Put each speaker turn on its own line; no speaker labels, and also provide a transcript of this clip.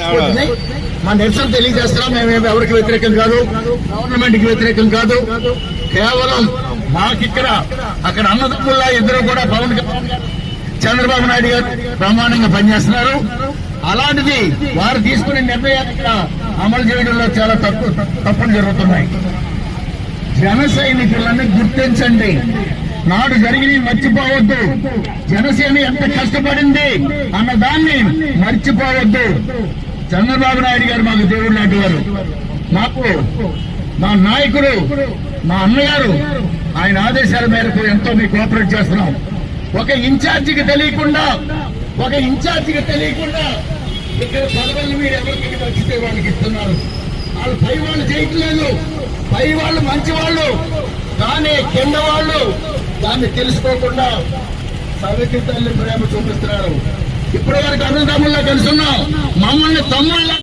తెలిసిపోతుంది. మా నిరసన తెలియజేస్తున్నాం. మేమేమి ఎవరికి వ్యతిరేకం కాదు, గవర్నమెంట్ కి వ్యతిరేకం కాదు. కేవలం మాకిక్కడ అక్కడ అన్నదమ్ముల్లా ఇద్దరు కూడా పవన్ కళ్యాణ్ గారు, చంద్రబాబు నాయుడు గారు ప్రమాణంగా పనిచేస్తున్నారు. అలాంటిది వారు తీసుకునే నిర్ణయాలు ఇక్కడ అమలు చేయడంలో చాలా తప్పులు జరుగుతున్నాయి. జన సైనికులను గుర్తించండి. నాడు జరిగినవి మర్చిపోవద్దు. జనసేన ఎంత కష్టపడింది అన్నదాన్ని మర్చిపోవద్దు. చంద్రబాబు నాయుడు గారు మాకు దేవుడు లాంటి వారు. మాకు మా నాయకుడు, మా అన్నగారు, ఆయన ఆదేశాల మేరకు ఎంతో మీకు కోఆపరేట్ చేస్తున్నాం. ఒక ఇన్ఛార్జికి తెలియకుండా ఇక్కడ పదవులు మీరు ఎవరికి వచ్చితే వాళ్ళకి ఇస్తున్నారు. వాళ్ళు పై వాళ్ళు చేయట్లేదు. పై వాళ్ళు మంచి వాళ్ళు, కానీ కింద వాళ్ళు దాన్ని తెలుసుకోకుండా సవితి తల్లి ప్రేమ చూపిస్తున్నారు. ఇప్పటి వరకు అన్నదమ్ముల్లా కలుసున్నాం, మమ్మల్ని తమ్ముళ్ళ